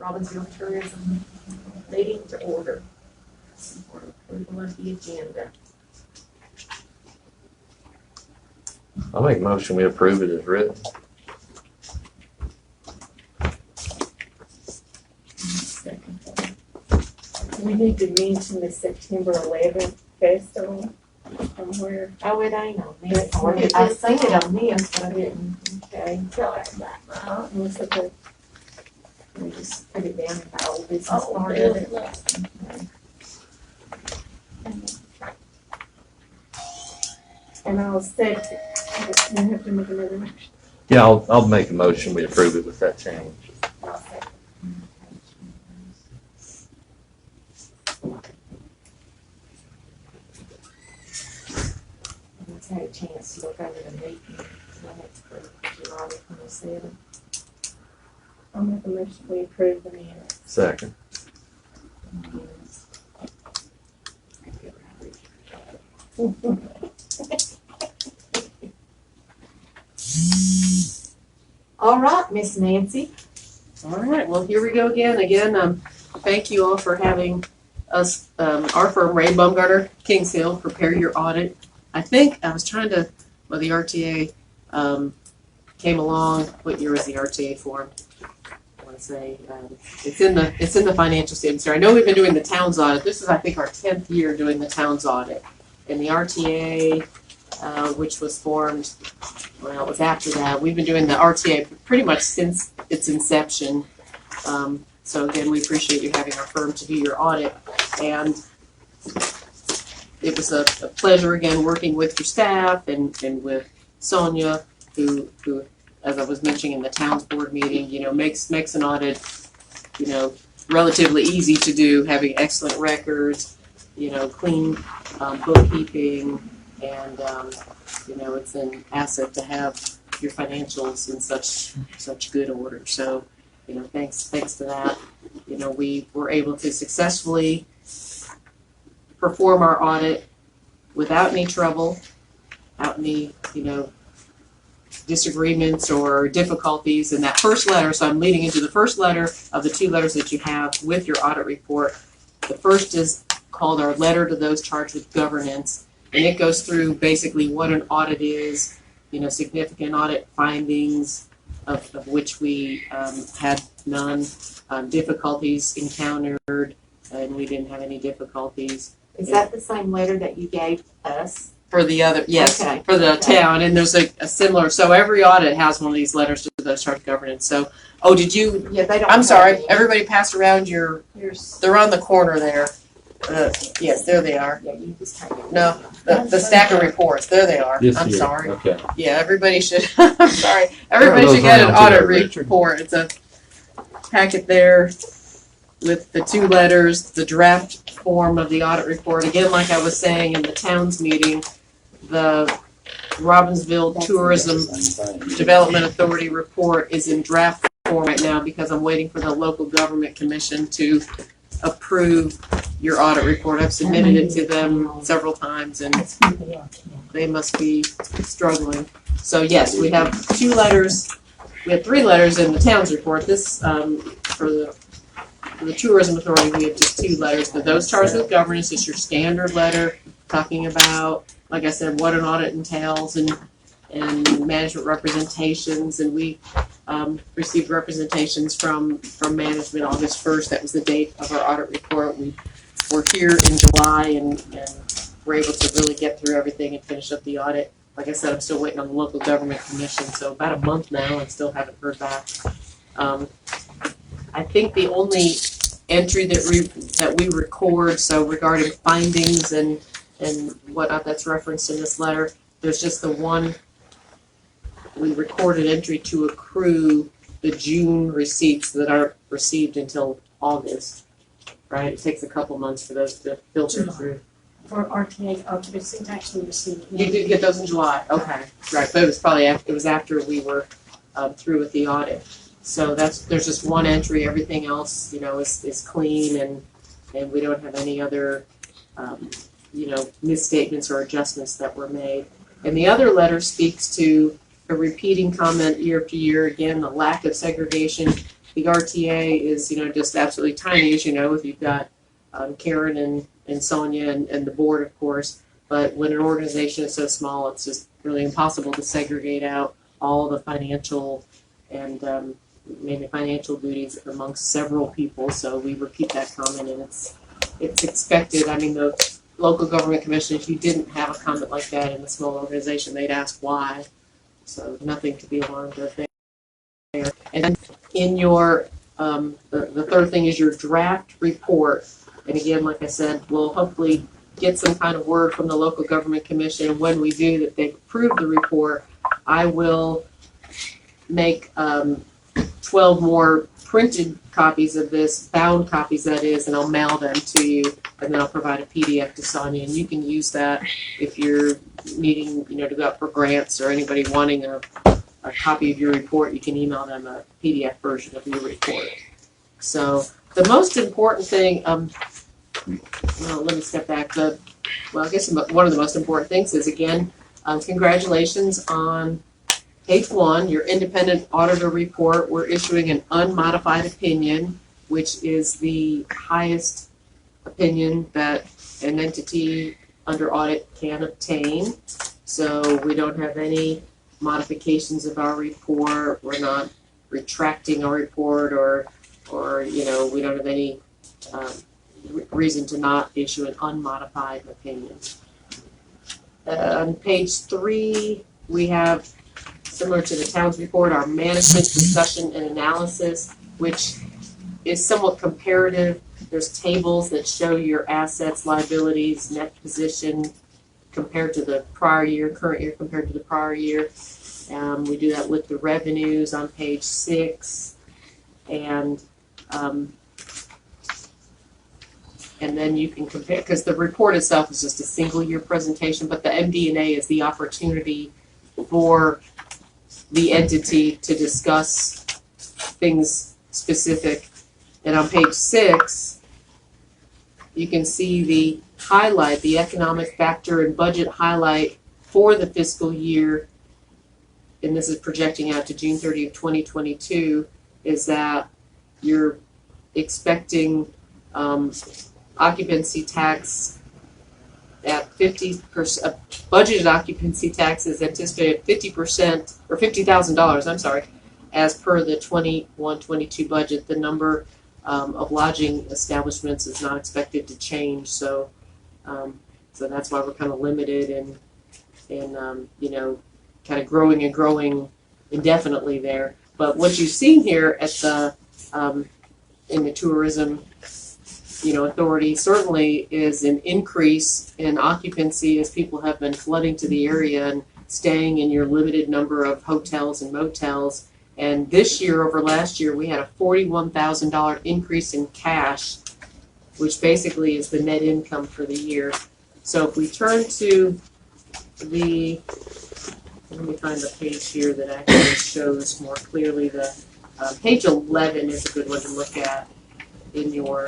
Robbinsville Tourism meeting to order. For approval of the agenda. I'll make a motion we approve it as written. Second. We need to mention the September 11th festival somewhere. Oh, it ain't on this. I seen it on this, but I didn't. Okay. Sorry about that. Looks like a- We just put it down in the old business Oh, part yeah. of it. Okay. And I'll second. I have to make another motion. Yeah, I'll make a motion we approve it with that change. I'll second. I've had a chance to look over the meeting. Minutes for July 27th. I'll make a motion we approve the minutes. Second. All right, Miss Nancy. All right, well, here we go again. Thank you all for having us, our firm, Ray Bumgarner, Kings Hill, prepare your audit. I think I was trying to, well, the RTA came along. What year was the RTA formed? I want to say it's in the financial statements here. I know we've been doing the town's audit. This is, I think, our 10th year doing the town's audit, and the RTA, which was formed. Well, it was after that. We've been doing the RTA pretty much since its inception. So again, we appreciate you having our firm to do your audit. And it was a pleasure again working with your staff and with Sonia, who, as I was mentioning in the town's board meeting, makes an audit, relatively easy to do, having excellent records, clean bookkeeping, and it's an asset to have your financials in such good order. So, thanks to that, we were able to successfully perform our audit without any trouble, without any, disagreements or difficulties in that first letter. So I'm leading into the first letter of the two letters that you have with your audit report. The first is called our letter to those charged with governance. And it goes through basically what an audit is, significant audit findings, of which we had none, difficulties encountered, and we didn't have any difficulties. Is that the same letter that you gave us? For the other, yes, Okay. for the town, and there's a similar, so every audit has one of these letters to those charged with governance. So, did you, Yeah, they don't. I'm have sorry, any. everybody passed around they're on the corner there. Yes, there they are. Yeah, you just take it. No, the stack of reports, there they are. I'm sorry. Okay. Yeah, everybody should, I'm sorry, everybody should get an audit report. It's a packet there with the two letters, the draft form of the audit report. Again, like I was saying in the town's meeting, the Robbinsville Tourism Development Authority report is in draft form right now because I'm waiting for the local government commission to approve your audit report. I've submitted it to them several times and they must be struggling. So yes, we have two letters. We have three letters in the town's report. This, for the Tourism Authority, we have just two letters. For those charged with governance, it's your standard letter talking about, like I said, what an audit entails and management representations. And we received representations from management August 1st. That was the date of our audit report. We were here in July and were able to really get through everything and finish up the audit. Like I said, I'm still waiting on the local government commission, so about a month now and still haven't heard back. I think the only entry that we record, so regarding findings and whatnot that's referenced in this letter, there's just the one we recorded entry to accrue the June receipts that aren't received until August, right? It takes a couple months for those to filter through. For RTA, received, actually received. You did get those in July, okay, right, but it was probably after we were through with the audit. So there's just one entry, everything else, is clean and we don't have any other, misstatements or adjustments that were made. And the other letter speaks to a repeating comment year after year, again, the lack of segregation the RTA is, just absolutely tiny, as you know, if you've got Karen and Sonia and the board, of course. But when an organization is so small, it's just really impossible to segregate out all the financial and maybe financial duties amongst several people. So we repeat that comment, and it's expected. I mean, the local government commission, if you didn't have a comment like that in a small organization, they'd ask why. So nothing to be alarmed of there. And in your, the third thing is your draft report. And again, like I said, we'll hopefully get some kind of word from the local government commission. And when we do that they've approved the report, I will make 12 more printed copies of this, bound copies that is, and I'll mail them to you, and then I'll provide a PDF to Sonia, and you can use that if you're needing, to go out for grants or anybody wanting a copy of your report. You can email them a PDF version of your report. So the most important thing, well, let me step back. I guess one of the most important things is, again, congratulations on page 1, your independent auditor report. We're issuing an unmodified opinion, which is the highest opinion that an entity under audit can obtain. So we don't have any modifications of our report. We're not retracting our report, or we don't have any reason to not issue an unmodified opinion. On page 3, we have, similar to the town's report, our management discussion and analysis, which is somewhat comparative. There's tables that show your assets, liabilities, net position compared to the prior year, current year compared to the prior year. We do that with the revenues on page 6, and then you can compare, because the report itself is just a single year presentation, but the MD&A is the opportunity for the entity to discuss things specific. And on page 6, you can see the highlight, the economic factor and budget highlight for the fiscal year, and this is projecting out to June 30th, 2022, is that you're expecting occupancy tax at 50%, budgeted occupancy tax is anticipated 50%, or $50,000, I'm sorry, as per the 21-22 budget. The number of lodging establishments is not expected to change, so that's why we're kind of limited and kind of growing and growing indefinitely there. But what you've seen here at the in the tourism authority certainly is an increase in occupancy as people have been flooding to the area and staying in your limited number of hotels and motels. And this year over last year, we had a $41,000 increase in cash, which basically is the net income for the year. So if we turn to the, let me find the page here that actually shows more clearly the, page 11 is a good one to look at in your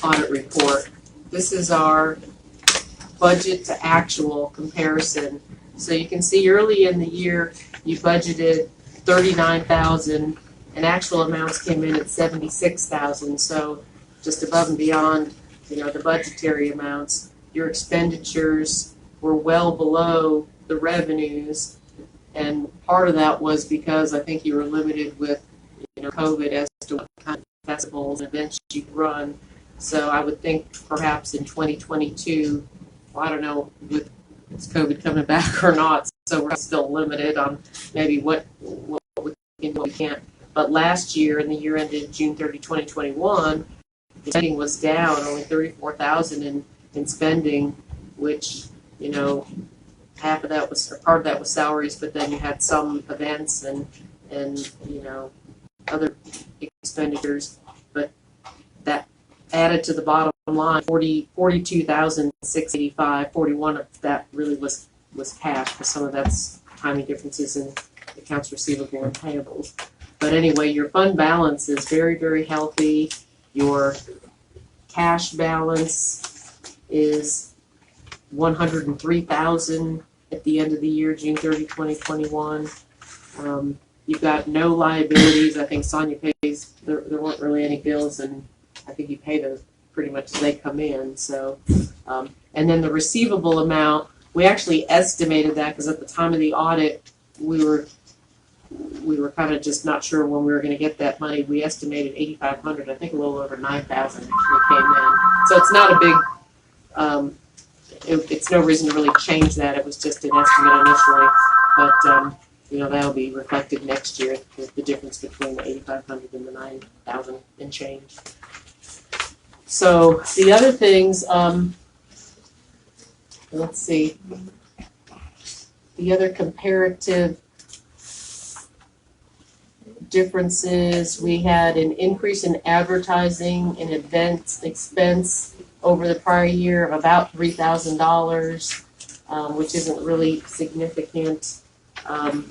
audit report. This is our budget to actual comparison. So you can see early in the year you budgeted $39,000 and actual amounts came in at $76,000. So just above and beyond, the budgetary amounts. Your expenditures were well below the revenues, and part of that was because I think you were limited with COVID as to what kind of festivals and events you could run. So I would think perhaps in 2022, well, I don't know with COVID coming back or not, so we're still limited on maybe what we can do, what we can't. But last year, in the year ended June 30, 2021, the spending was down only $34,000 in spending, which half of that was, or part of that was salaries, but then you had some events and other expenditures, but that added to the bottom line $42,685. 41 of that really was cash, because some of that's timing differences in accounts receivable and payables. But anyway, your fund balance is very, very healthy. Your cash balance is $103,000 at the end of the year, June 30, 2021. you've got no liabilities. I think Sonia pays, there weren't really any bills, and I think you pay those pretty much as they come in. So, and then the receivable amount, we actually estimated that because at the time of the audit, we were kind of just not sure when we were going to get that money. We estimated $8,500. I think a little over $9,000 actually came in. So it's not a big. It's no reason to really change that. It was just an estimate initially, but that'll be reflected next year. The difference between the 8,500 and the 9,000 and change. So the other things, let's see. The other comparative differences, we had an increase in advertising and events expense over the prior year of about $3,000, which isn't really significant. And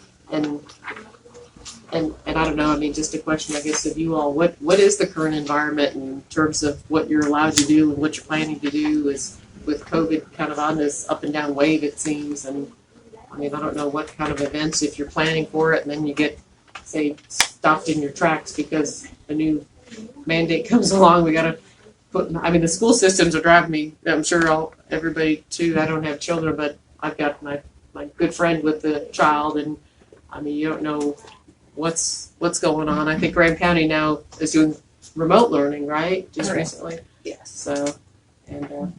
I don't know, I mean, just a question, I guess, of you all, what is the current environment in terms of what you're allowed to do and what you're planning to do is with COVID kind of on this up and down wave, it seems. And I mean, I don't know what kind of events, if you're planning for it and then you get, say, stopped in your tracks because a new mandate comes along, we got to the school systems are driving me, I'm sure everybody too, I don't have children, but I've got my good friend with the child, and I mean, you don't know what's going on. I think Graham County now is doing remote learning, right? Just recently. Yes. So, and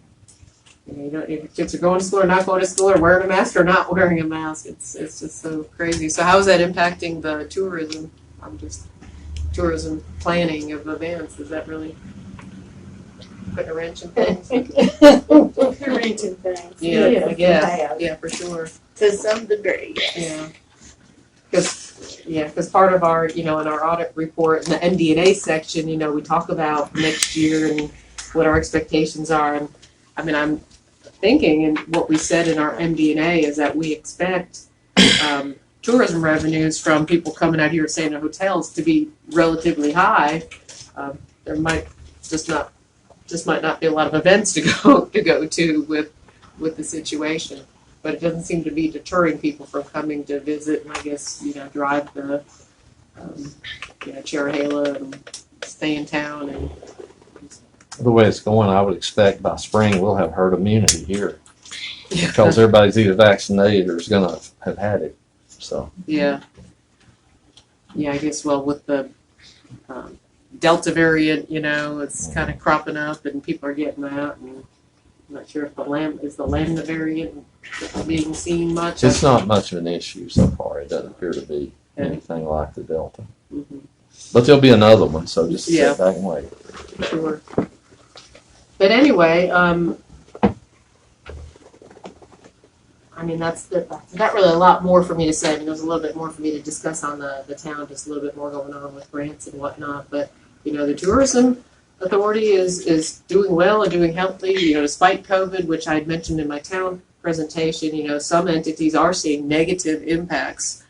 you know, if kids are going to school or not going to school or wearing a mask or not wearing a mask, it's just so crazy. So how is that impacting the tourism? Tourism planning of events. Is that really putting a wrench in things? A wrench in things. Yeah, I guess. Yeah, for sure. To some degree. Yeah. Because part of our, in our audit report in the MD&A section, we talk about next year and what our expectations are. And I mean, I'm thinking, and what we said in our MD&A is that we expect tourism revenues from people coming out here and staying in hotels to be relatively high. There might not be a lot of events to go to with the situation. But it doesn't seem to be deterring people from coming to visit and I guess, drive the, Cherahela and stay in town. And The way it's going, I would expect by spring we'll have herd immunity here. Because everybody's either vaccinated or is going to have had it. So. Yeah. Yeah, I guess, well, with the Delta variant, it's kind of cropping up and people are getting out. And I'm not sure if the Lambda variant being seen much. It's not much of an issue so far. It doesn't appear to be anything like the Delta. Mm-hmm. But there'll be another one, so just sit back and wait. Sure. But anyway, that's not really a lot more for me to say. I mean, there's a little bit more for me to discuss on the town, just a little bit more going on with grants and whatnot. But, the tourism authority is doing well and doing healthy, despite COVID, which I had mentioned in my town presentation. Some entities are seeing negative impacts.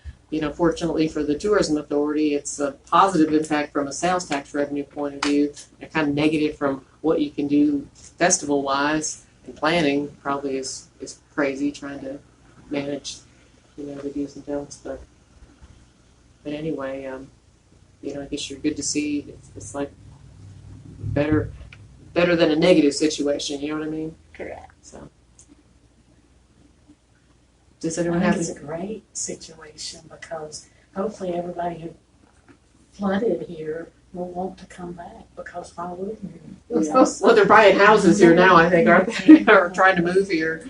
Fortunately for the tourism authority, it's a positive impact from a sales tax revenue point of view, and kind of negative from what you can do festival-wise, and planning probably is crazy trying to manage, the do's and don'ts. But anyway, I guess you're good to see. It's like better than a negative situation. You know what I mean? Correct. So, does anyone I have? think it's a great situation because hopefully everybody who flooded here will want to come back because why wouldn't you? Well, they're buying houses here now, I think, aren't they? Or trying to move here.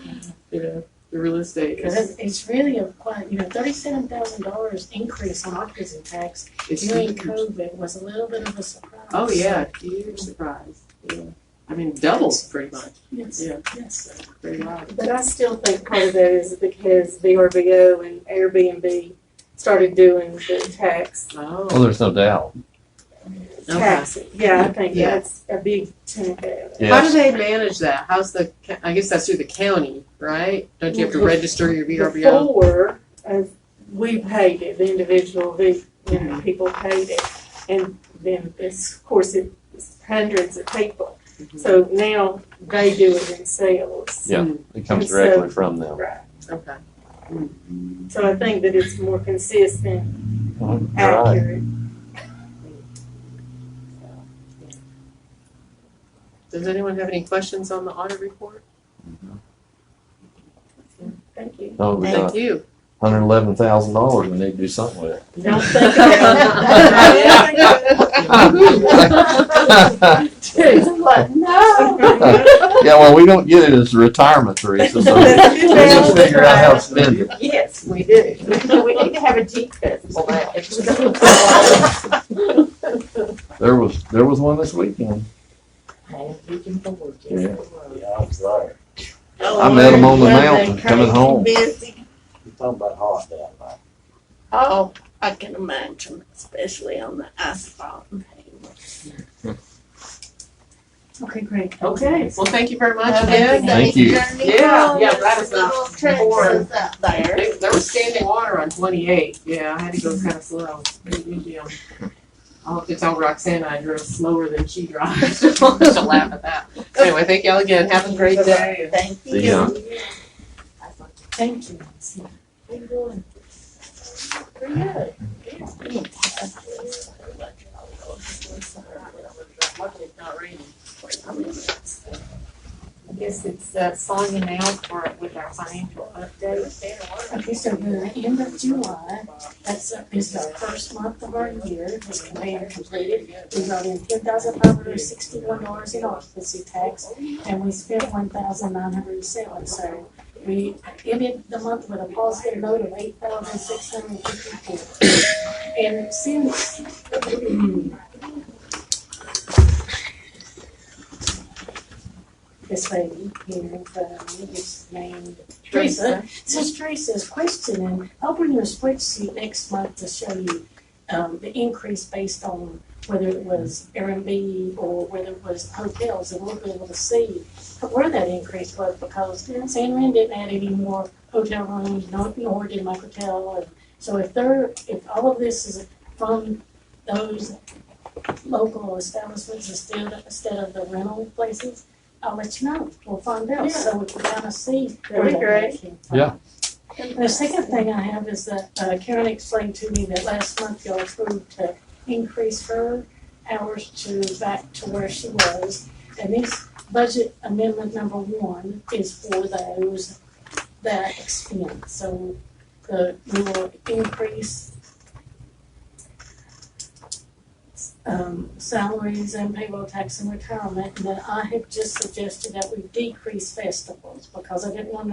The real estate. It's really quite, $37,000 increase on occupancy tax during COVID was a little bit of a surprise. Oh yeah, huge surprise. Yeah. I mean, doubles pretty much. Yes. Yeah. Yes. Pretty loud. But I still think part of that is because VRBO and Airbnb started doing the tax. Oh. Well, there's no doubt. Taxing. Yeah, I think Yeah. that's a big chunk of it. Yes. How do they manage that? I guess that's through the county, right? Don't you have to register your VRBO? Before, we paid it, the individual, people paid it. And then, of course, it's hundreds of people. Mm-hmm. So now they do it themselves. Yeah, it comes directly from them. Right. Okay. So I think that it's more consistent, Right. accurate. Does anyone have any questions on the audit report? Thank you. Oh, we got Thank you. $111,000 we need to do something with. Don't think about it. I'm like, no. Yeah, well, we don't get it as retirement, Teresa, so we just figure out how to spend it. Yes, we do. We need to have a Jeep festival now. There was one this weekend. Looking forward to it. Yeah. Yeah, I was there. I met him on the mountain coming home. Busy. You're talking about hot down there. Oh, I can imagine, especially on the asphalt and pavement. Okay, great. Okay, well, thank you very much Have a again. good Thank you. Yeah, that was Little not tricks boring. up there. There was standing water on 28. Yeah, I had to go kind of slow. Usually I'll have to tell Roxanne I drove slower than she drives. She'll laugh at that. Anyway, thank y'all again. Have a great day. Thank you. See ya. Thank you. How you doing? Pretty good. Luckily it's not raining. I guess it's signing out with our financial update. Okay, so the end of July, is our first month of our year, it's compared completed. We brought in $10,561 in occupancy tax, and we spent $1,907. So we ended the month with a positive note of $8,654. And since this lady here in front of me is named Teresa. Since Teresa's questioning, I'll bring you a spreadsheet next month to show you the increase based on whether it was Airbnb or whether it was hotels, and we'll be able to see where that increase was, because San Rand didn't add any more hotel rooms, nor did Microtel. And so if all of this is from those local establishments instead of the rental places, I'll let you know. We'll find out, so we can kind of see where That'd be that great. came from. Yeah. And the second thing I have is that Karen explained to me that last month y'all approved to increase her hours back to where she was. And this budget amendment number 1 is for those that extend. So we will increase salaries and payroll tax and retirement. And then I have just suggested that we decrease festivals, because I didn't know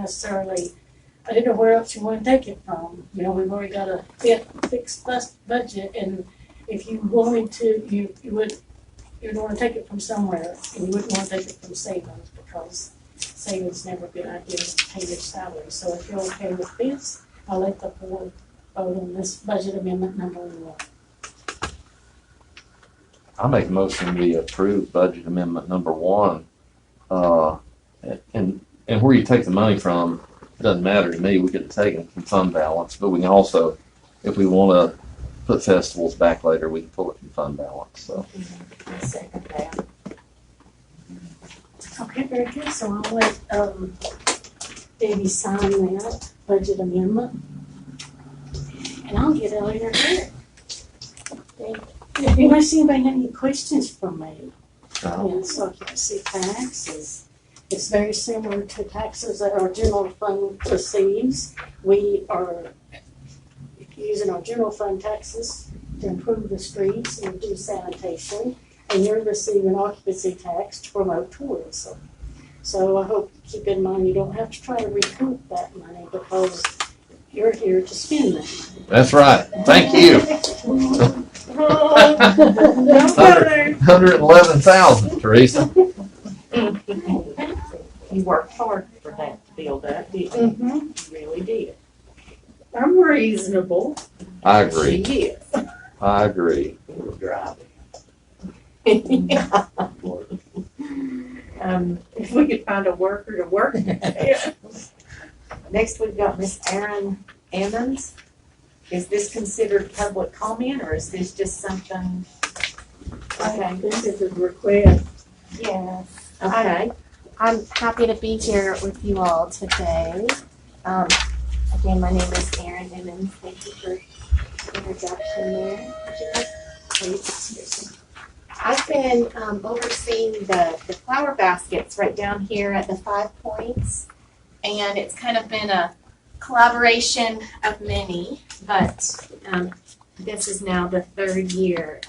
where else you want to take it from. You know, we've already got a fixed budget, and if you wanted to, you'd want to take it from somewhere, and you wouldn't want to take it from savings, because savings never a good idea to pay your salary. So if you're okay with this, I'll let the board vote on this budget amendment number 1. I make a motion we approve budget amendment number 1. And where you take the money from, it doesn't matter to me. We could take it from fund balance, but we can also, if we want to put festivals back later, we can pull it from fund balance, so. I second that. Okay, very good. So I'll let Debbie sign that budget amendment, and I'll get out of your hair. Unless anybody had any questions for me. Yes, occupancy tax it's very similar to taxes that our general fund receives. We are using our general fund taxes to improve the streets and do sanitation, and you're receiving occupancy tax to promote tourism. So I hope you keep in mind you don't have to try to recoup that money, because you're here to spend that money. That's right. Thank you. 111,000, Teresa. You worked hard for that to build up, didn't you? You really did. I'm reasonable. I agree. Yes. I agree. We were driving. If we could find a worker to work. Next, we've got Miss Erin Emmons. Is this considered public comment, or is this just something? Okay. This is a request. Yes, Okay. I'm happy to be here with you all today. I And my name is Erin Emmons. Thank you for the introduction there. Would you like- oh, you can seriously. I've been overseeing the flower baskets right down here at the 5 Points. And it's kind of been a collaboration of many, but this is now the 3rd year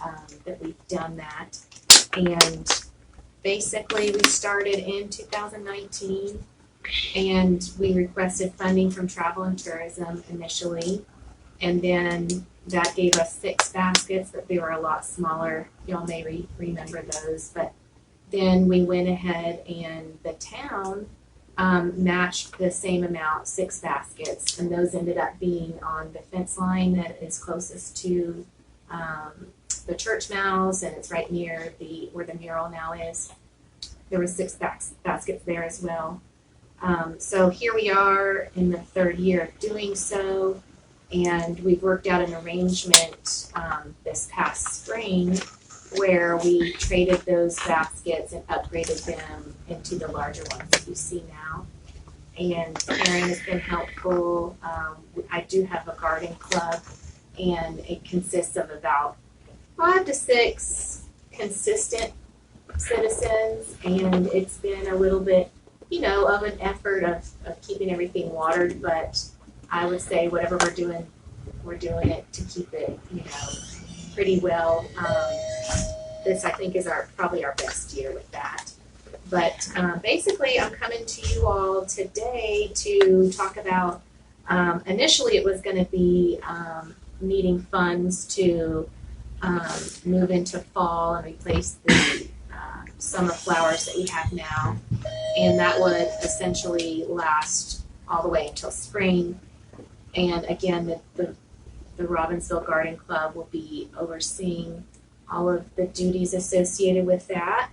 that we've done that. And basically we started in 2019 and we requested funding from travel and tourism initially. And then that gave us 6 baskets, but they were a lot smaller. Y'all may remember those. But then we went ahead and the town matched the same amount, 6 baskets, and those ended up being on the fence line that is closest to the church mouse, and it's right near where the mural now is. There were 6 baskets there as well. So here we are in the 3rd year of doing so, and we've worked out an arrangement this past spring where we traded those baskets and upgraded them into the larger ones that you see now. And Karen has been helpful. I do have a garden club, and it consists of about 5 to 6 consistent citizens, and it's been a little bit, of an effort of keeping everything watered, but I would say whatever we're doing it to keep it, pretty well. This, I think, is probably our best year with that. But basically, I'm coming to you all today to talk about, initially it was going to be needing funds to move into fall and replace the summer flowers that we have now. And that would essentially last all the way until spring. And again, the Robbinsville Garden Club will be overseeing all of the duties associated with that.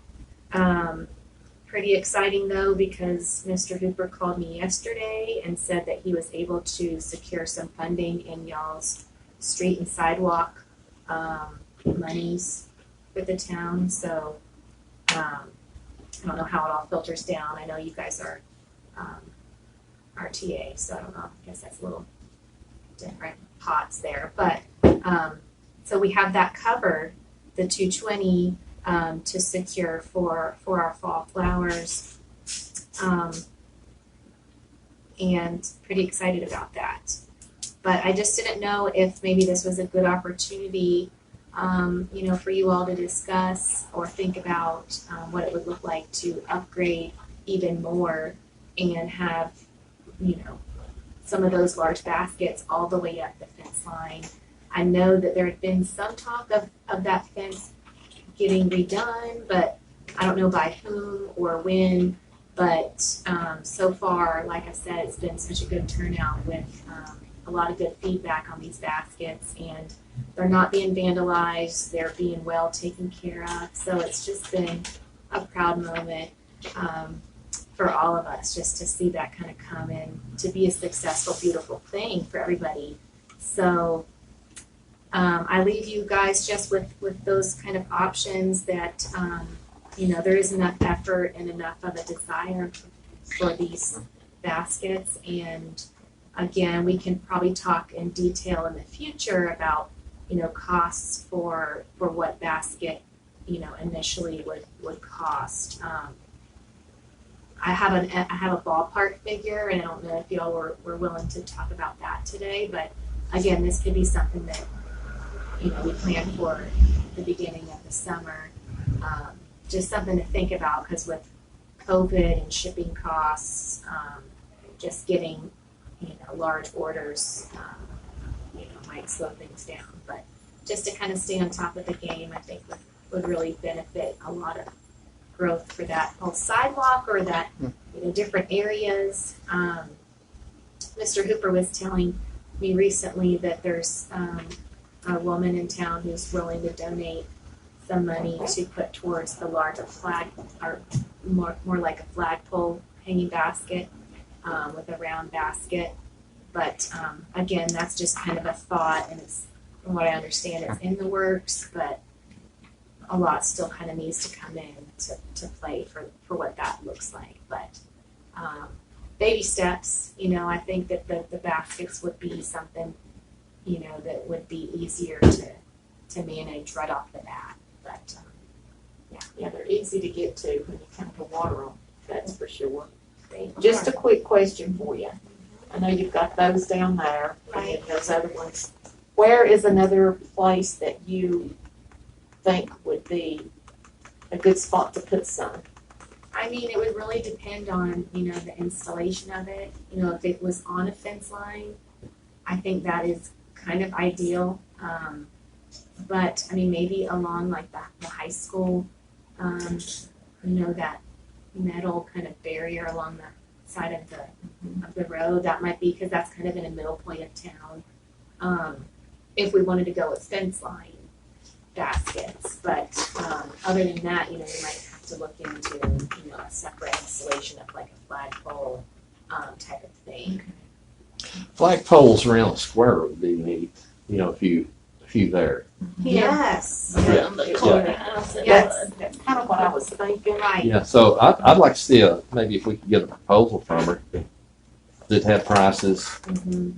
Pretty exciting though, because Mr. Hooper called me yesterday and said that he was able to secure some funding in y'all's street and sidewalk monies for the town. So I don't know how it all filters down. I know you guys are RTA, so I don't know. I guess that's a little different pots there. But so we have that covered, the 220 to secure for our fall flowers, and pretty excited about that. But I just didn't know if maybe this was a good opportunity, for you all to discuss or think about what it would look like to upgrade even more and have, some of those large baskets all the way up the fence line. I know that there had been some talk of that fence getting redone, but I don't know by whom or when. But so far, like I said, it's been such a good turnout with a lot of good feedback on these baskets, and they're not being vandalized, they're being well taken care of. So it's just been a proud moment for all of us just to see that kind of come in to be a successful, beautiful thing for everybody. So I leave you guys just with those kind of options that, there is enough effort and enough of a desire for these baskets. And again, we can probably talk in detail in the future about, costs for what basket, initially would cost. I have a ballpark figure, and I don't know if y'all were willing to talk about that today, but again, this could be something that, we plan for the beginning of the summer. Just something to think about, because with COVID and shipping costs, just getting, large orders, might slow things down. But just to kind of stay on top of the game, I think would really benefit a lot of growth for that whole sidewalk or that, different areas. Mr. Hooper was telling me recently that there's a woman in town who's willing to donate some money to put towards the larger flag, or more like a flagpole hanging basket with a round basket. But again, that's just kind of a thought, and it's, from what I understand, it's in the works, but a lot still kind of needs to come in to play for what that looks like. But baby steps, I think that the baskets would be something, that would be easier to manage right off the bat. But, Yeah, they're easy to get to when you come to water them, that's for sure. Just a quick question for you. I know you've got those down there, and then those other ones. Where is another place that you think would be a good spot to put some? I mean, it would really depend on, the installation of it. If it was on a fence line, I think that is kind of ideal. But, I mean, maybe along like the high school, that metal kind of barrier along the side of the road, that might be, because that's kind of in a middle point of town. If we wanted to go with fence line baskets, but other than that, you might have to look into, a separate installation of like a flagpole type of thing. Flag poles around the square would be neat, a few there. Yes. Around the Yeah. courthouse. Yes. That's kind of what I was thinking. Right. Yeah, so I'd like to see maybe if we could get a proposal from her that had prices.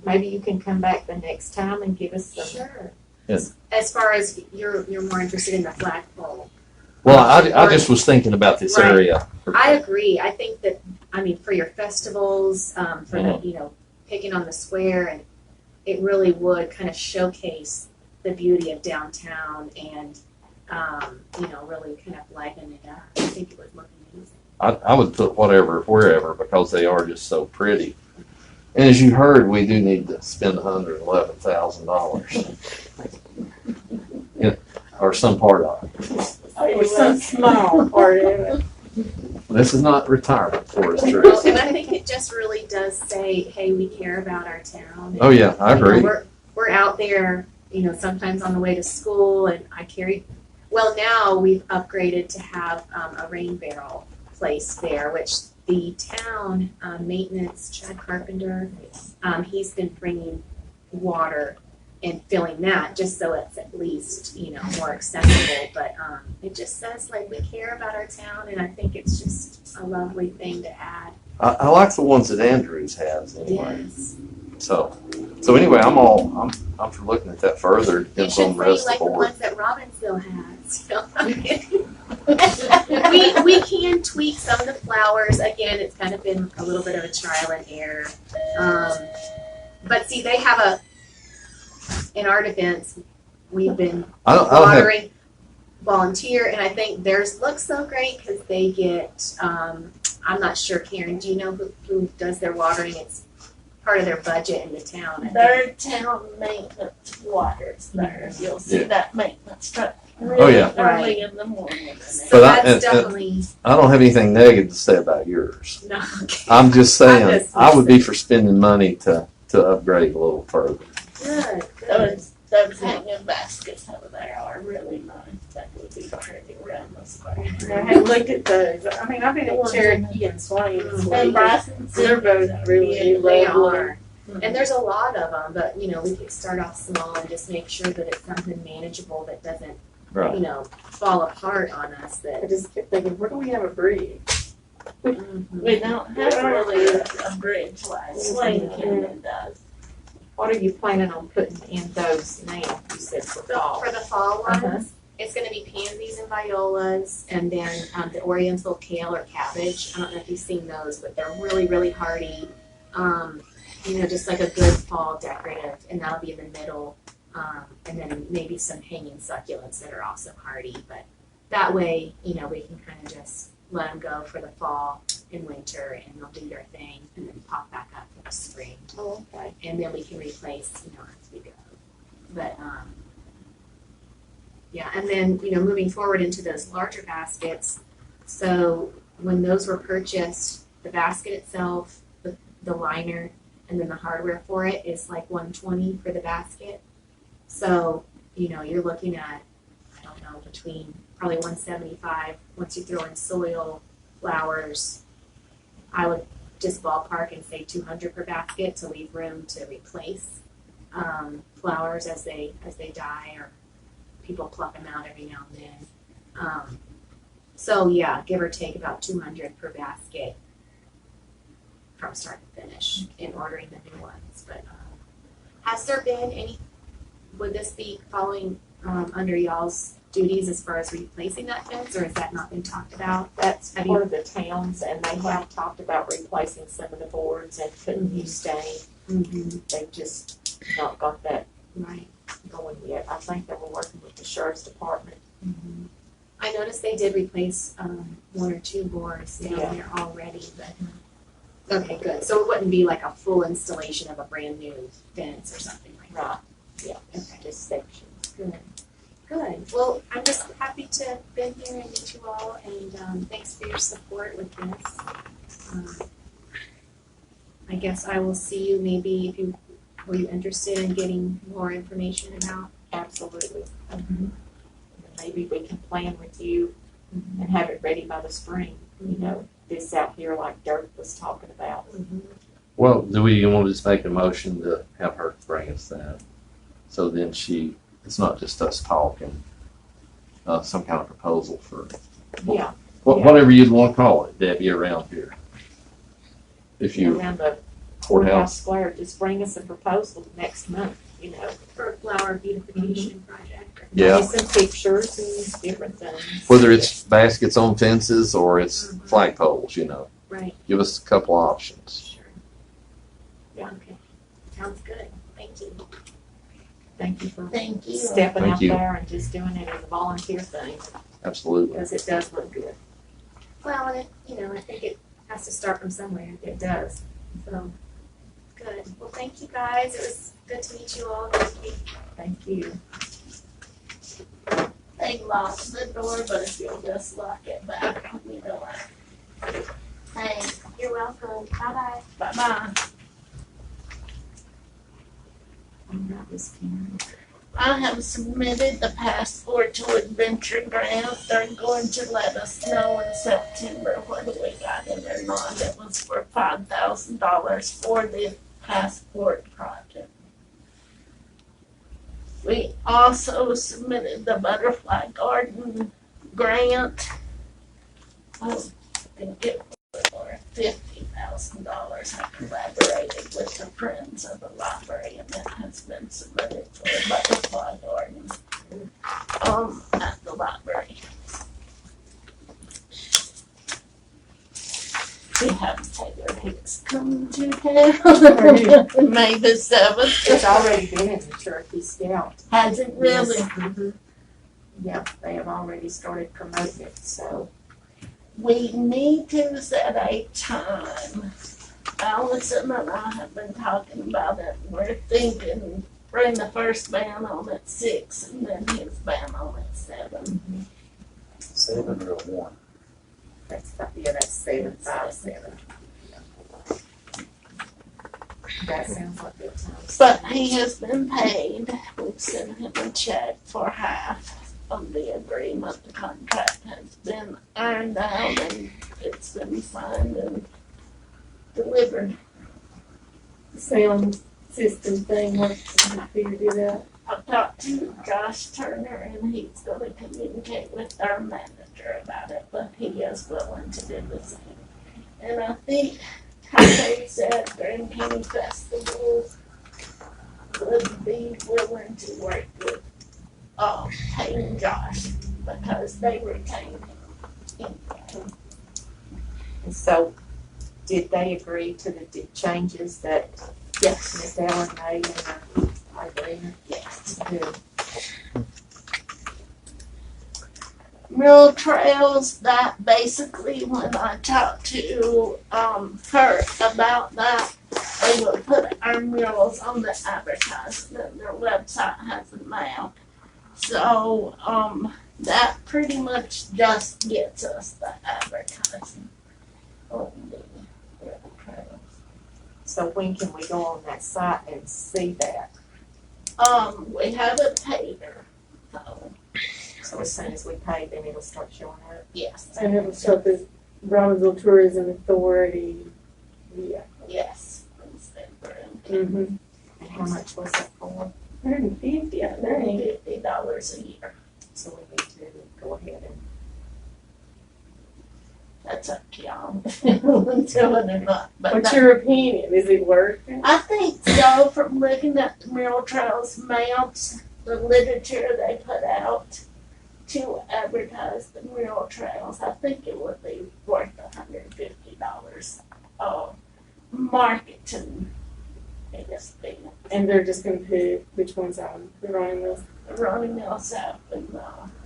Maybe you can come back the next time and give us some. Sure. Yeah. As far as you're more interested in the flagpole. Well, I just was thinking about this Right. area. I agree. I think that, for your festivals, for the, picking on the square, and it really would kind of showcase the beauty of downtown and, really kind of liven it up. I think it would look amazing. I would put whatever, wherever, because they are just so pretty. And as you heard, we do need to spend $111,000. Or some part of it. It was so small part of it. This is not retirement for us, Well, Teresa. and I think it just really does say, hey, we care about our town. Oh, yeah, I agree. We're out there, sometimes on the way to school, and now we've upgraded to have a rain barrel placed there, which the town maintenance, Chad Carpenter, he's been bringing water and filling that just so it's at least, more accessible. But it just says like we care about our town, and I think it's just a lovely thing to add. I like the ones that Andrews has anyway. Yes. So anyway, I'm for looking at that further. You Depends should on the say rest of like the the board. ones that Robbinsville has. we can tweak some of the flowers. Again, it's kind of been a little bit of a trial and error. But see, they have in our defense, we've been I don't have, watering volunteer, and I think theirs looks so great because they get, I'm not sure, Karen, do you know who does their watering? It's part of their budget in the town. I think. Their town maintenance waters there. You'll see Yeah. that maintenance truck Oh, really yeah. early in the morning. So But that's definitely, I don't have anything negative to say about yours. no, okay. I'm just I'm saying, just I would be for spending money to upgrade a little further. Good, good. Those hanging baskets over there are really nice. That would be pretty around the square. I had looked at those. I mean, I've been at Cherokee and Swains. And Bryson's, They're both really They lovely. are. And there's a lot of them, but we could start off small and just make sure that it's something manageable that doesn't, Right. fall apart on us. I That just kept thinking, where do we have a bridge? we don't have really a bridge like Swain County does. What are you planning on putting in those now? You said for fall. for the fall ones, Uh-huh. it's going to be pansies and violas, and then the Oriental kale or cabbage. I don't know if you've seen those, but they're really, really hardy. Just like a good fall decorative, and that'll be in the middle. And then maybe some hanging succulents that are also hardy. But that way, we can kind of just let them go for the fall and winter, and they'll do their thing, and then pop back up for the spring. Oh, okay. And then we can replace, as we go. But, yeah, and then, moving forward into those larger baskets, so when those were purchased, the basket itself, the liner, and then the hardware for it is like $120 for the basket. So, you're looking at, I don't know, between probably $175 once you throw in soil, flowers. I would just ballpark and say $200 per basket to leave room to replace flowers as they die, or people pluck them out every now and then. So yeah, give or take about $200 per basket. from start to finish in ordering the new ones. But has there been any? Would this be falling under y'all's duties as far as replacing that fence, or has that not been talked about? That's Have part of the towns, and they have talked about replacing some of the boards and putting new stain. Mm-hmm. They've just not got that Right. going yet. I think they were working with the sheriff's department. Mm-hmm. I noticed they did replace one or two boards down Yeah. there already, but okay, good. So it wouldn't be like a full installation of a brand new fence or something like that. Right. Yeah, Okay. just sections. Good. Good. Well, I'm just happy to have been here and meet you all, and thanks for your support with this. I guess I will see you maybe if you were you interested in getting more information about. Absolutely. And maybe we can plan with you and have it ready by the spring. You know, this out here like Dirk was talking about. Well, do we want to just make a motion to have her bring us that? So then it's not just us talking, some kind of proposal for, Yeah. whatever you'd want to call it, Debbie, around here. If you, Around the courthouse. courthouse square, just bring us a proposal next month, you know. For a flower beautification project. Yeah. Maybe some pictures and different things. whether it's baskets on fences or it's flagpoles, you know, Right. give us a couple options. Sure. Yeah. Okay. Sounds good. Thank you. Thank you for Thank you. stepping Thank out you. there and just doing it as a volunteer thing, Absolutely. because it does look good. Well, and I think it has to start from somewhere. It does. So, good. Well, thank you guys. It was good to meet you all. Thank you. Thank you. They locked the door, but if you'll just lock it back, you know what? Hey, You're welcome. Bye-bye. bye-bye. I'm not just kidding. I have submitted the Passport to Adventure grant. They're going to let us know in September whether we got it or not. It was for $5,000 for the Passport project. We also submitted the Butterfly Garden grant. I think it was for $50,000. I collaborated with the Friends of the Library, and it has been submitted for a butterfly garden at the library. We have Taylor Hicks coming to town May the 7th. It's already been in the Cherokee Scout. Has it really? Yes. Mhm. Yeah, they have already started promoting it, so. We need to set a time. Allison and I have been talking about it. We're thinking bring the first band on at 6 and then his band on at 7. 7 or 1? That's 757. That sounds like good times. But he has been paid. We've sent him a check for half of the agreement. The contract has been ironed out and it's been signed and delivered. Sound system thing, what you figured it out? I've talked to Josh Turner and he's gonna communicate with our manager about it, but he is willing to do the same. And I think, how they said, Grand County Festival would be willing to work with, paying Josh, because they retain him. And so, did they agree to the changes that Yes, Ms. Allen made in the agreement? yes. Good. Rural trails, that basically when I talked to her about that, they will put our murals on the advertisement and their website has them out. So that pretty much just gets us the advertising on the rural trails. So when can we go on that site and see that? We haven't paid her, so So as soon as we pay, then it'll start showing up? yes, And it was stuff that Robbinsville Tourism Authority, yeah. yes. It's been through. Mm-hmm. And how much was that for? $150, I think. $50 a year. So we need to go ahead and, That's that's up to y'all. Until it or not. But What's your opinion? Is it worth it? I think so, from looking at the mural trails maps, the literature they put out to advertise the mural trails, I think it would be worth $150. Marketing, it just be And they're just gonna put which one's on the running list? running us up in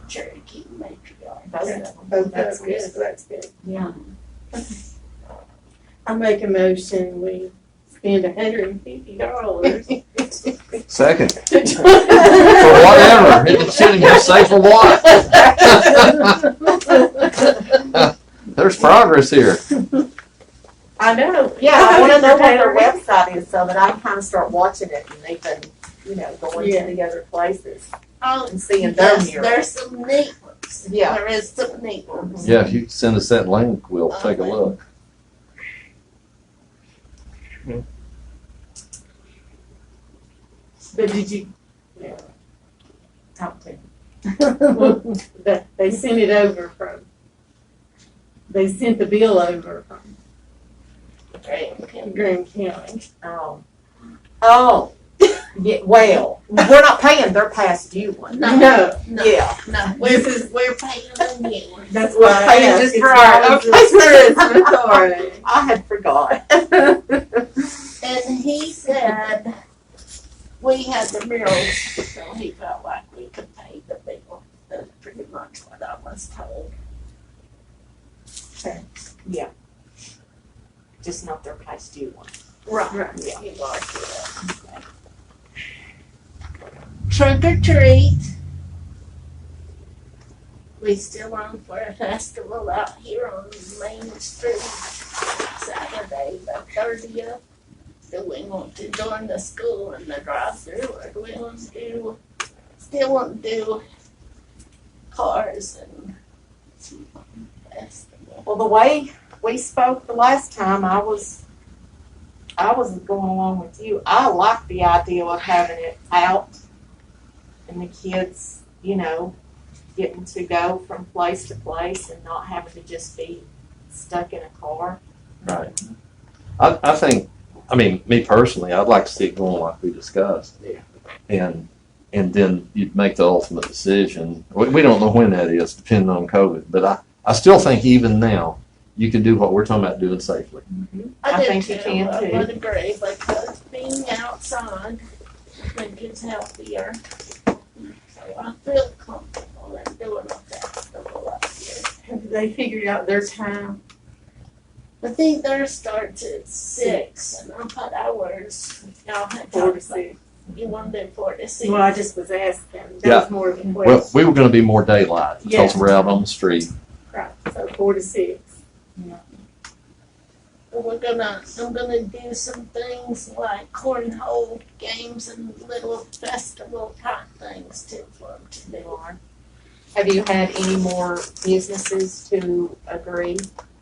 Cherokee matriarch. That's good. That's good. Yeah. I make a motion. We spend $150. Second. For whatever. It shouldn't just say for what. There's progress here. I know. Yeah, I wanna know what their website is so that I can kinda start watching it and even, going to the other places Oh, and seeing their yes, murals. there's some neat ones. Yeah. There is some neat ones. Yeah, if you send us that link, we'll take a look. But did you? Talk to me. They sent it over from. They sent the bill over from Graham County. Oh, yeah, well, we're not paying their past due one. No, No. Yeah. no, we're paying the new ones. That's We're why I paying asked. just It's for not our, just Christmas, all right. I had forgot. And he said we had the murals, so he felt like we could pay the bill. That's pretty much what I was told. Yeah. Just not their past due one. Right. Yeah. He liked it. Trunk or treat. We still on for a festival out here on Main Street Saturday the 30th. Do we want to join the school in the drive-through, or do we want to still want to do cars and festival? Well, the way we spoke the last time, I was going along with you. I like the idea of having it out and the kids, getting to go from place to place and not having to just be stuck in a car. Right. I think, me personally, I'd like to see it going like we discussed. Yeah. And then you'd make the ultimate decision. We don't know when that is, depending on COVID, but I still think even now, you can do what we're talking about doing safely. I did think you can I too. would agree, because being outside, I think it's healthier. So I feel comfortable in doing a festival up here. Have they figured out their time? I think theirs starts at 6, and I put ours, y'all had 4 talked to 6. about, you want to do 4 to 6? Well, I just was asking. That Yeah. was more of a Well, question. we were gonna be more daylight, because Yeah. we're out on the street. Right, so 4 to 6. I'm gonna do some things like cornhole games and little festival type things too for them to do. Have you had any more businesses to agree?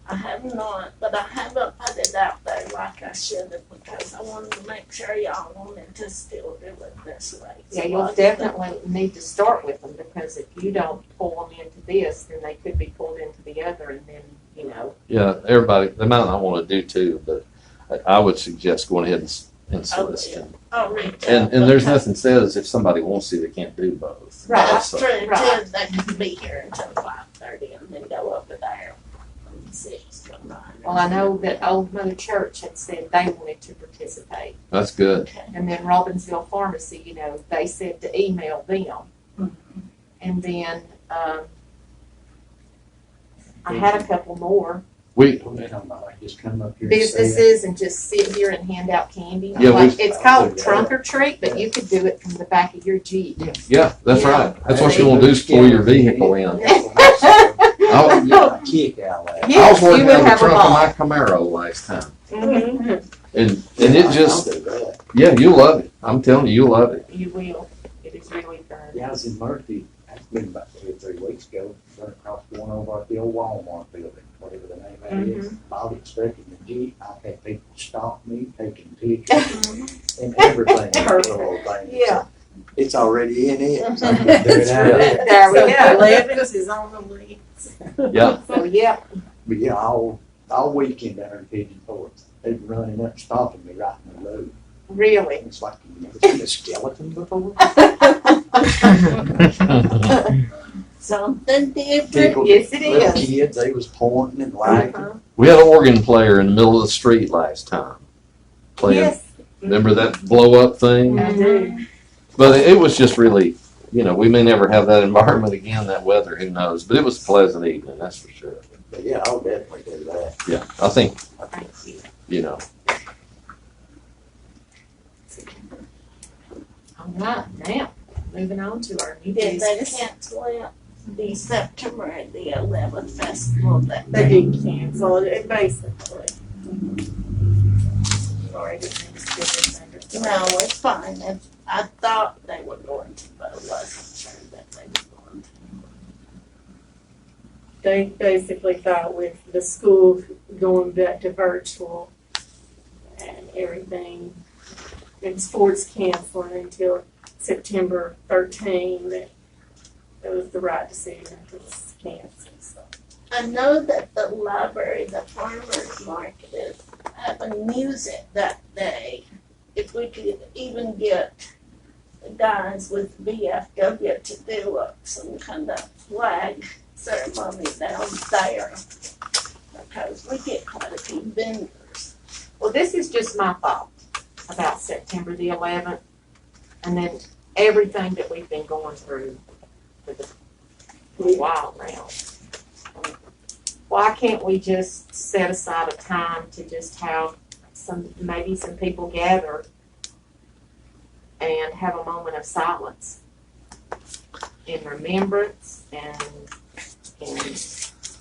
I have not, but I haven't put it out there like I should have, because I wanted to make sure y'all wanted to still do it this way. Yeah, So you'll I- definitely need to start with them, because if you don't pull them into this, then they could be pulled into the other, and then, Yeah, everybody, they might not wanna do two, but I would suggest going ahead and solicit them. I'll reach out. And there's because nothing says if somebody wants to, they can't do both. Right. That's So- true, Right. too. They can be here until 5:30 and then go over there from 6 to 9. well, I know that Old Mother Church had said they wanted to participate. That's good. Okay. And then Robbinsville Pharmacy, they said to email them. And then, I had a couple more We, They don't know, I just come up here and say it. businesses and just sit here and hand out candy. Yeah, Like, we- it's called trunk or treat, but you could do it from the back of your Jeep. yeah, that's Yeah. right. That's what you wanna do is pull your vehicle in. I'll get a kick out of that. I was Yes, you working would on the have a trunk of ball. my Camaro last time. Mhm. And it just, I'll do that. yeah, you'll love it. I'm telling you, you'll love it. You will. It is really fun. Yeah, I was in Murphy, that's been about 2 or 3 weeks ago, right across going over at the old Walmart building, whatever the name of it is. I was expecting the Jeep, I've had people stop me, taking pictures and everything. The whole thing. Yeah. It's already in it. So I can do it out of it. There we go. Levin's is on the list. Yeah. So, yeah, But yeah, all weekend down there in Pigeon Forge, they'd be running up, stopping me right in the road. Really? It's like, you never seen a skeleton before? Something different. Tickled Yes, it little is. kids, they was pointing and wagging. We had an organ player in the middle of the street last time. Playing, Yes. remember that blow up thing? I do. But it was just really, you know, we may never have that environment again, that weather, who knows? But it was a pleasant evening, that's for sure. But yeah, I'll definitely do that. Yeah, I think, Thank you. you know, All right, now, moving on to our new Did they business. cancel out the September the 11th festival that They day? did cancel it, basically. Sorry, I didn't mean to steal this under. No, it's fine. I thought they were going to, but I wasn't sure that they were going to. They basically thought with the school going back to virtual and everything, and sports canceling until September 13, that it was the right decision to cancel. So. I know that the library, the farmer's market is having music that day. If we could even get the guys with VFW to do some kind of flag ceremony down there. Because we get quite a few vendors. Well, this is just my thought about September the 11th, and then everything that we've been going through for a while now. Why can't we just set aside a time to just have maybe some people gather and have a moment of silence in remembrance and in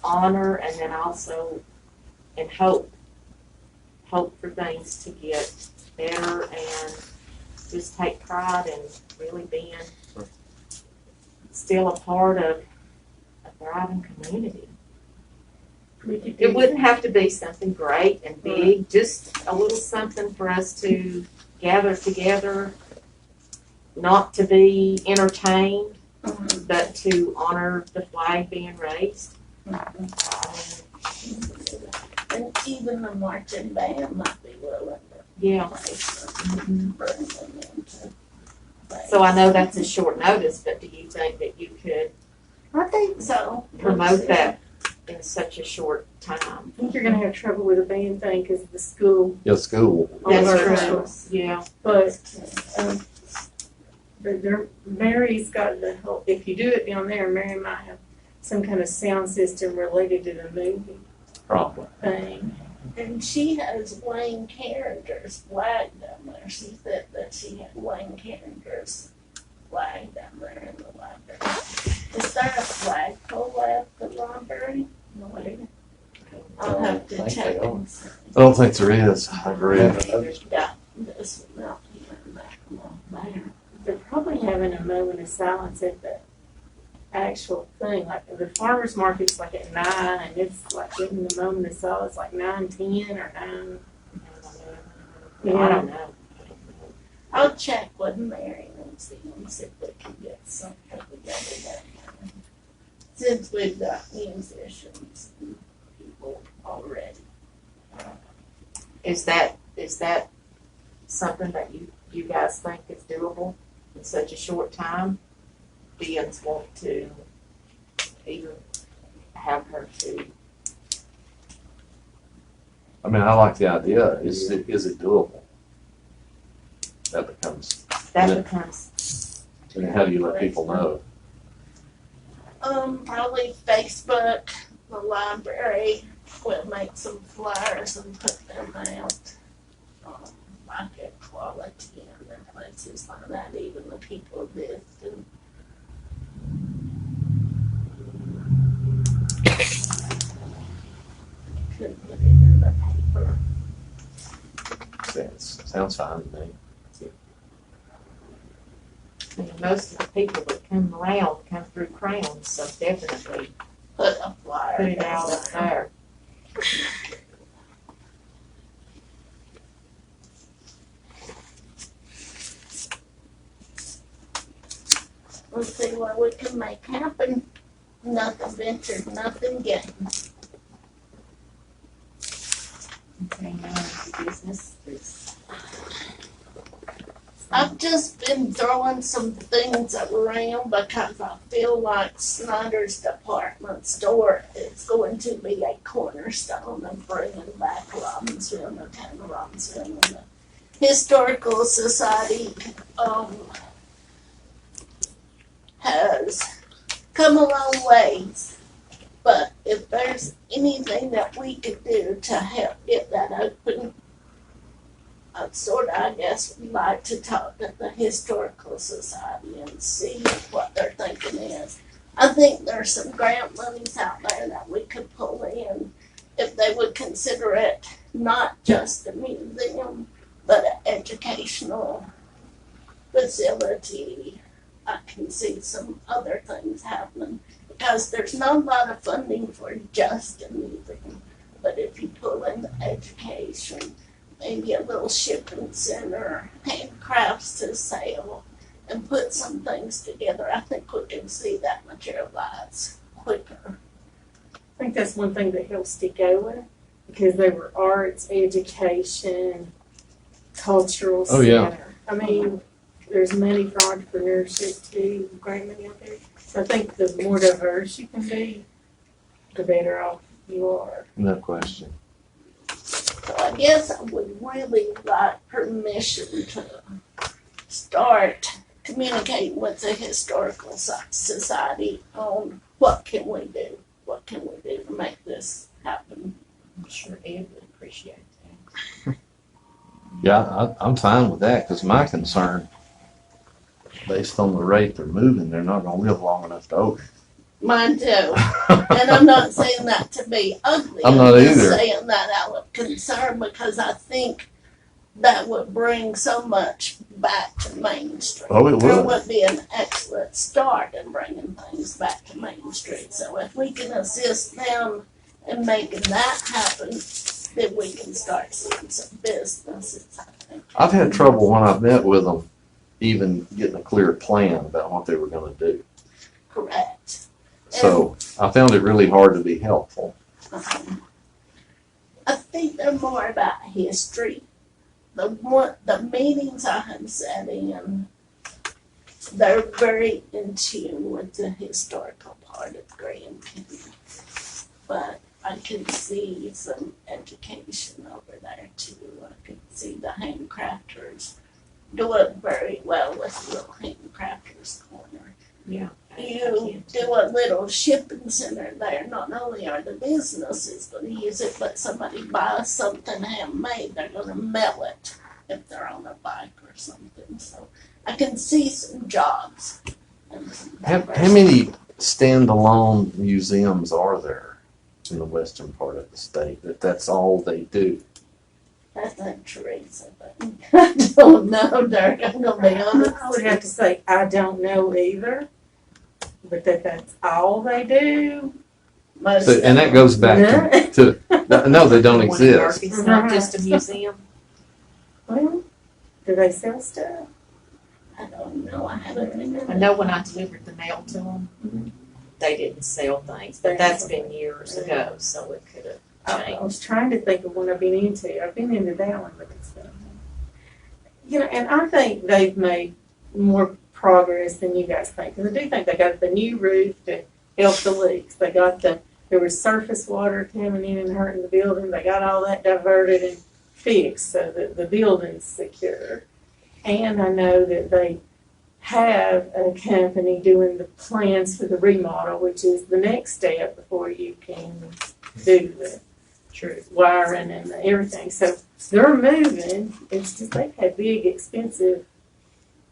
honor, and then also in hope for things to get better, and just take pride in really being still a part of a thriving community. It wouldn't have to be something great and big, just a little something for us to gather together, not to be entertained, but to honor the flag being raised. And even the marching band might be willing to Yeah. play some, bring them into. So I know that's a short notice, but do you think that you could I think so. promote that in such a short time? I think you're going to have trouble with the band thing because of the school. yeah, school. That's virtual. true. Yeah. But Mary's got the help. If you do it down there, Mary might have some kind of sound system related to the movie Probably. thing. And she has Wayne Carringer's flag down there. She said that she had Wayne Carringer's flag down there in the library. Is there a flagpole at the library? No idea. I'll have to I think check they are. and see. I don't think there is. I agree. Haven't noticed. Yeah, this one out here and that one there. They're probably having a moment of silence at the actual thing. Like the farmer's market's like at 9, and it's like getting the moment of silence like 9:10 or 9. I don't know. I'll check with Mary and see if we can get something together there. Since we've got musicians and people already. Is that something that you guys think is doable in such a short time? Do you want to either have her to? I mean, I like the idea. Is it doable? That becomes, That Yeah. becomes. and how do you let people know? Probably Facebook, the library, will make some flyers and put them out. Like at Quality and places like that, even the people visiting. Could put it in the paper. Sounds fine to me. I mean, most of the people that come around come through Crowns, so definitely Put a flyer. put it out up there. Let's see what we can make happen. Nothing ventured, nothing gained. Okay, now into business. I've just been throwing some things around because I feel like Snyder's department store is going to be a cornerstone of bringing back Robbinsville and the town of Robbinsville. And the Historical Society has come a long ways. But if there's anything that we could do to help get that open, I'd I guess, would like to talk to the Historical Society and see what their thinking is. I think there's some grant monies out there that we could pull in if they would consider it not just a museum, but an educational facility. I can see some other things happening because there's not a lot of funding for just a museum. But if you pull in the education, maybe a little shipping center, handcrafts to sell, and put some things together, I think we can see that materialize quicker. I think that's one thing that helps to go with, because they were arts, education, cultural Oh, yeah. center. I mean, there's money for entrepreneurship too, great money out there. So I think the more diverse you can be, the better off you are. No question. So I guess I would really like permission to start communicating with the Historical Society on what can we do to make this happen. I'm sure Ed would appreciate that. Yeah, I'm fine with that, because my concern, based on the rate they're moving, they're not gonna live long enough to open. Mine too. And I'm not saying that to be ugly. I'm not just either. saying that out of concern because I think that would bring so much back to Main Street. Oh, it It would. would be an excellent start in bringing things back to Main Street. So if we can assist them in making that happen, then we can start seeing some businesses, I think. I've had trouble when I've met with them, even getting a clear plan about what they were gonna do. Correct. So I found it really hard to be helpful. I think they're more about history. The meetings I have sat in, they're very in tune with the historical part of Grand Canyon. But I can see some education over there too. I can see the handcrafters doing very well with Little Handcrafters Corner. Yeah. You do a little shipping center there. Not only are the businesses going to use it, but somebody buys something handmade, they're going to mail it if they're on a bike or something. So I can see some jobs. How many standalone museums are there in the western part of the state that's all they do? That's not Teresa, but I don't know, Dirk. I'm going to be honest. I would have to say, I don't know either, but that's all they do. Most So, and that of goes back to no, they don't The one in exist. Murphy's not just a museum. Well, do they sell stuff? I don't know. I haven't I know when I delivered the mail to them, they didn't sell things, but that's been years ago, so it could have I was changed. trying to think of one I've been into. I've been into that one, but it's and I think they've made more progress than you guys think. Because I do think they got the new roof to help the leaks. They got there was surface water coming in and hurting the building. They got all that diverted and fixed so that the building's secure. And I know that they have a company doing the plans for the remodel, which is the next step before you can do the wiring and everything. So they're moving. It's just they've had big, expensive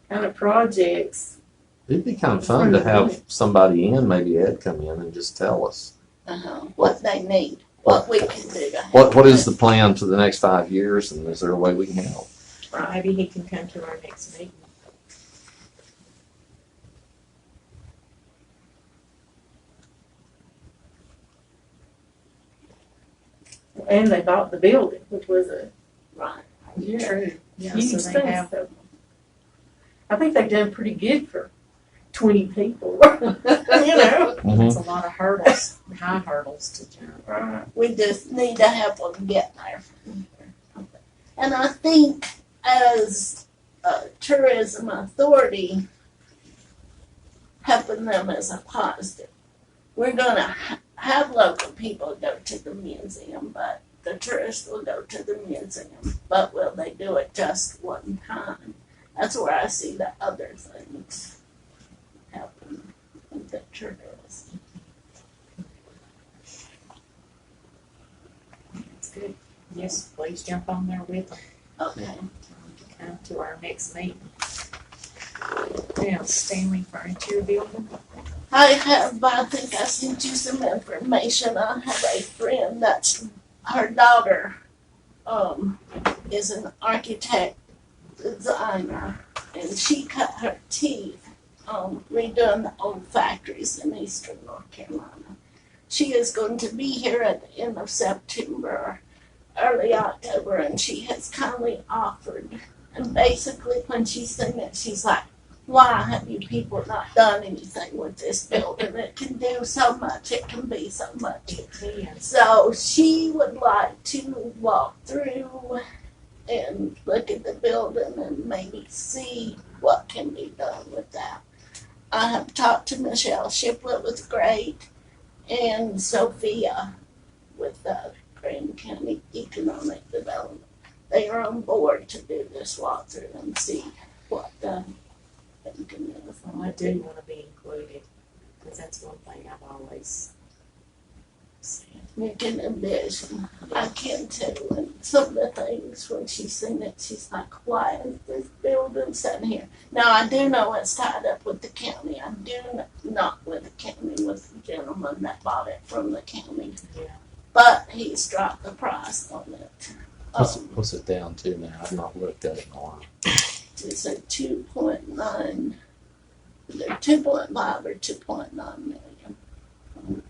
kind of projects. It'd be kind of fun to have somebody in, maybe Ed come in and just tell us what they need, what we can do to help. what is the plan for the next 5 years, and is there a way we can help? Or maybe he can come to our next meeting. And they bought the building, which was a Right. true Yeah, huge so they thing. have, So I think they've done pretty good for 20 people. You know, It's a lot of hurdles, high hurdles to jump. we just need to help them get there. And I think as a tourism authority, helping them is a positive. We're gonna have local people go to the museum, but the tourists will go to the museum. But will they do it just one time? That's where I see the other things helping the tourists. That's good. Yes, please jump on there with them. Okay. Come to our next meeting. Now, Stanley Furniture Building. I think I sent you some information. I have a friend that's, her daughter, is an architect designer, and she cut her teeth, redoing the old factories in eastern North Carolina. She is going to be here at the end of September, early October, and she has kindly offered. And basically, when she's seen it, she's like, why have you people not done anything with this building? It can do so much. It can be so much. So she would like to walk through and look at the building and maybe see what can be done with that. I have talked to Michelle Shiplett was great, and Sophia with the Grand County Economic Development. They are on board to do this walkthrough and see what the thinking is. Well, I do want to be included, because that's one thing I've always said. You can envision. I can too. And some of the things when she's seen it, she's like, why is this building sitting here? Now, I do know it's tied up with the county. I do not with the county, with the gentleman that bought it from the county. Yeah. But he's dropped the price on it. What's it down to now? I've not looked at it in a while. It's a 2.9, either 2.5 or 2.9 million.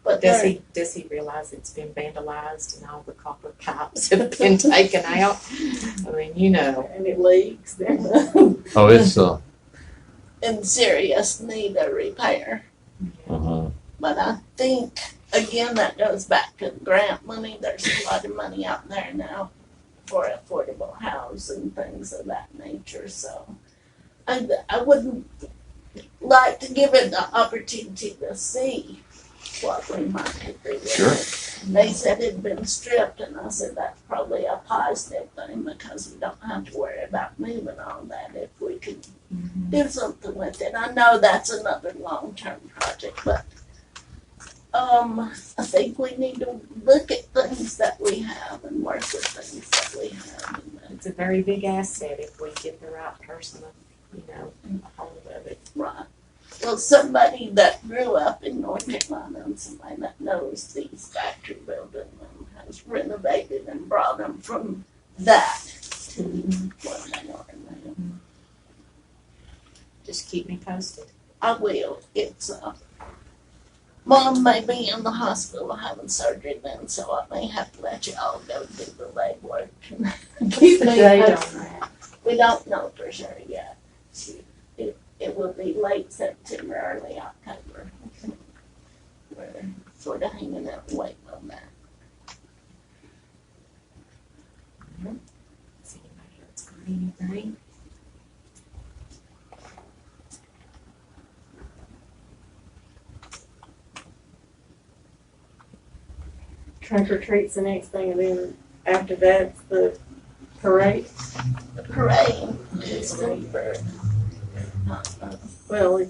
But Does he realize it's been vandalized and all the copper pipes have been taken out? I mean, you know. And it leaks. Oh, it's in serious need of repair. But I think, again, that goes back to grant money. There's a lot of money out there now for affordable housing, things of that nature. So I wouldn't like to give it the opportunity to see what we might do with Sure. it. They said it had been stripped, and I said that's probably a positive thing because we don't have to worry about moving all that if we could do something with it. I know that's another long-term project, but I think we need to look at things that we have and work with things that we have. It's a very big asset if we get the right person, a hold of it. Right. Well, somebody that grew up in North Carolina and somebody that knows these factory buildings and has renovated and brought them from that to what they are now. Just keep me posted. I will. It's Mom may be in the hospital having surgery then, so I may have to let you all go do the legwork. Keep me posted. We don't know for sure yet. It will be late September, early October. We're sort of hanging out and waiting on that. Does anybody else got anything? Trunk or treat's the next thing, and then after that's the parade. The parade is for, Well,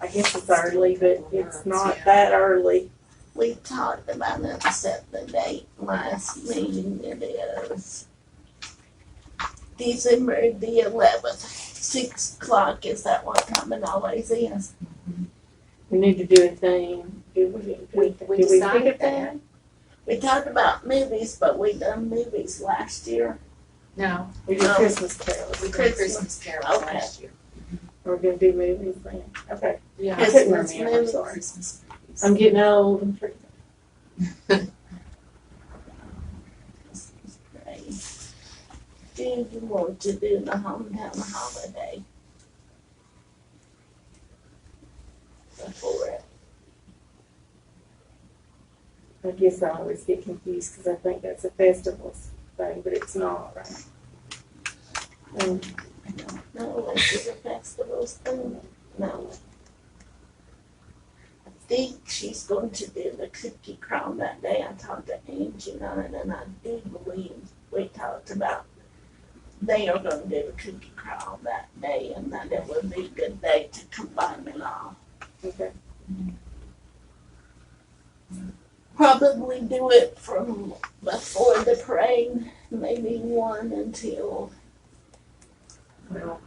I guess it's early, but it's not that early. we talked about it and set the date last meeting. It is December the 11th, 6 o'clock. Is that what time it always is? We need to do a thing. Did we decided pick a that. thing? We talked about movies, but we done movies last year. No, We did No. Christmas carols. we did Christmas carols Okay. last year. We're gonna do movies then. Okay. Yeah. I couldn't Christmas remember, movies. sorry. Christmas movies. I'm getting old and freaking. Great. Do you want to do the hometown holiday? before it. I guess I always get confused because I think that's a festival's thing, but it's not, right? No, this is a festival's thing. No. I think she's going to do the cookie crown that day. I talked to Angie on it, and I do believe we talked about they are going to do the cookie crown that day, and that it would be a good day to combine it all. Okay. Probably do it from before the parade, maybe one until. Well,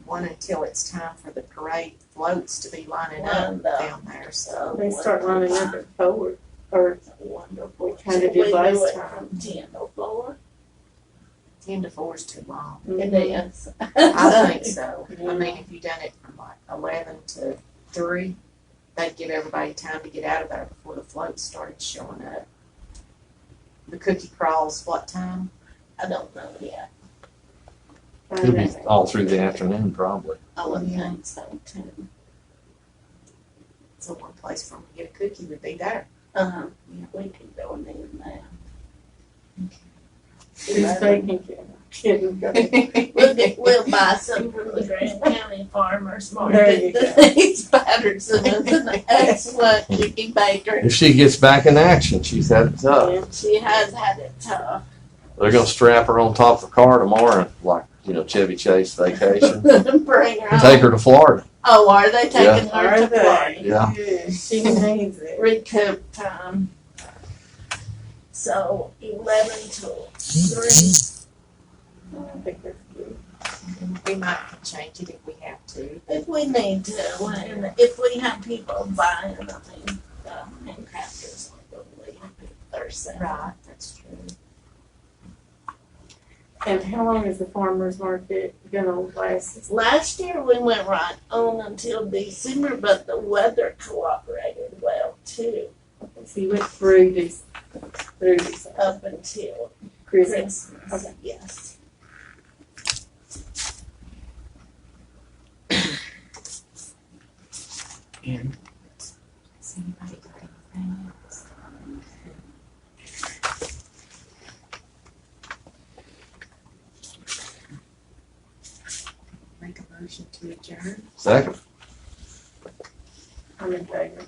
one until it's time for the parade floats to be lining up Lined up. down there, so. They start lining up at 4, or Wonderful. Kinda Should do we last it time. from 10 to 4? 10 to 4 is too long. It is. I think so. I mean, if you done it from like 11 to 3, that'd give everybody time to get out of there before the floats started showing up. The cookie crawls, what time? I don't know yet. It'll be all through the afternoon, probably. I would Yeah. think so too. So one place for them to get a cookie would be there. Uh-huh. Yeah, we can go in there now. who's taking kidding? We'll buy some from the Grand County Farmers There Market. you go. Denise Patterson is an excellent cookie baker. If she gets back in action, she's had it tough. She has had it tough. They're gonna strap her on top of the car tomorrow, like, Chevy Chase vacation. Bring her Take home. her to Florida. Oh, are they taking her Are to they? Florida? Yeah. Good. She needs it. Recoup time. So 11 to 3. I think that's good. We might change it if we have to. If we need to, and if we have people buying, I mean, handcrafters are really happy with their sale. Right, that's true. And how long is the farmer's market gonna last? Last year we went right on until December, but the weather cooperated well too, So you went through this, up until Christmas. Christmas. Okay. Yes. Does anybody got anything else? Make a motion to adjourn. Second. I'm in favor.